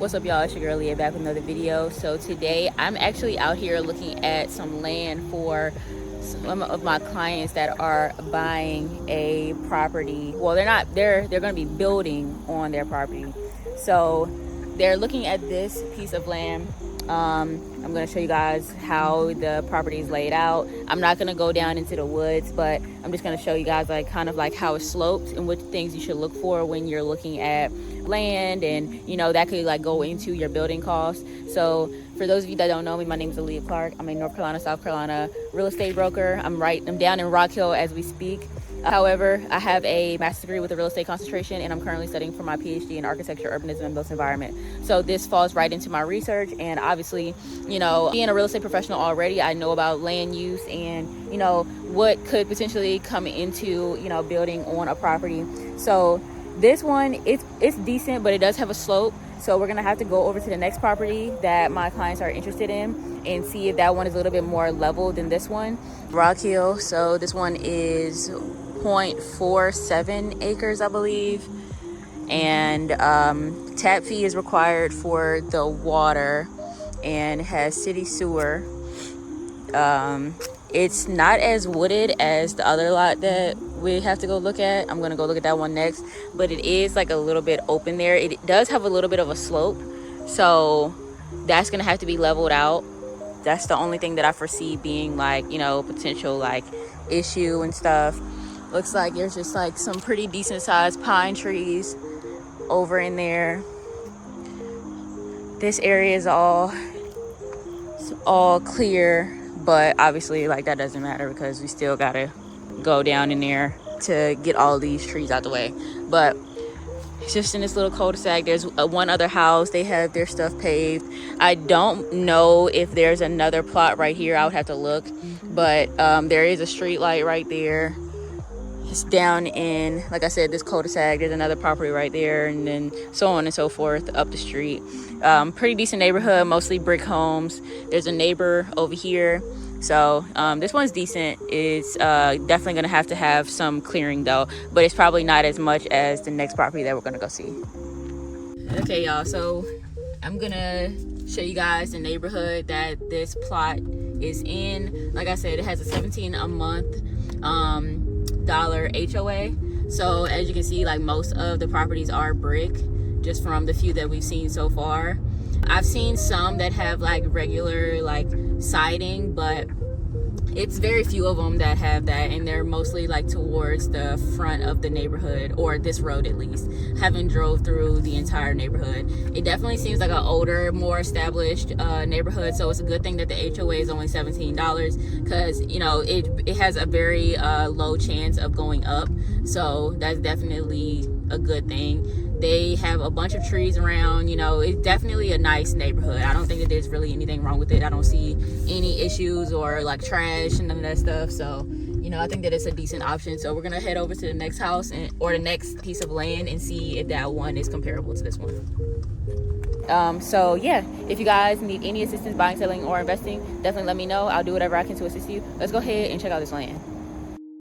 What's up, y'all? It's your girl Aaliyah back with another video. So today I'm actually out here looking at some land for some of my clients that are buying a property. Well, they're going to be building on their property. So they're looking at this piece of land. I'm going to show you guys how the property is laid out. I'm not going to go down into the woods, but I'm just going to show you guys kind of how it's sloped and what things you should look for when you're looking at land, and that could go into your building costs. So for those of you that don't know me, my name is Aaliyah Clark. I'm a North Carolina, South Carolina real estate broker. I'm down in Rock Hill as we speak. However, I have a master's degree with a real estate concentration, and I'm currently studying for my PhD in architecture, urbanism, and built environment. So this falls right into my research, and obviously, being a real estate professional already, I know about land use and, what could potentially come into, building on a property. So this one, it's decent, but it does have a slope. So we're gonna have to go over to the next property that my clients are interested in and see if that one is a little bit more level than this one. Rock Hill, so this one is 0.47 acres, I believe. And tap fee is required for the water and has city sewer. It's not as wooded as the other lot that we have to go look at. I'm gonna go look at that one next, but it is a little bit open there. It does have a little bit of a slope, so that's gonna have to be leveled out. That's the only thing that I foresee being potential issue and stuff. Looks like there's just some pretty decent sized pine trees over in there. This area is all clear, but obviously that doesn't matter because we still gotta go down in there to get all these trees out the way. But it's just in this little cul-de-sac. There's one other house. They have their stuff paved. I don't know if there's another plot right here. I would have to look, but there is a street light right there. It's down in, like I said, this cul-de-sac. There's another property right there, and then so on and so forth up the street. Pretty decent neighborhood, mostly brick homes. There's a neighbor over here. So this one's decent. It's definitely gonna have to have some clearing though, but it's probably not as much as the next property that we're gonna go see. Okay, y'all, so I'm gonna show you guys the neighborhood that this plot is in. Like I said, it has a $17 a month dollar HOA. So as you can see, most of the properties are brick, just from the few that we've seen so far. I've seen some that have regular siding, but it's very few of them that have that, and they're mostly towards the front of the neighborhood, or this road at least. Haven't drove through the entire neighborhood. It definitely seems like an older, more established neighborhood, so it's a good thing that the HOA is only $17 because it has a very low chance of going up, so that's definitely a good thing. They have a bunch of trees around. It's definitely a nice neighborhood. I don't think that there's really anything wrong with it. I don't see any issues or trash and none of that stuff. So, I think that it's a decent option. So we're gonna head over to the next house or the next piece of land and see if that one is comparable to this one. So yeah, if you guys need any assistance buying, selling, or investing, definitely let me know. I'll do whatever I can to assist you. Let's go ahead and check out this land.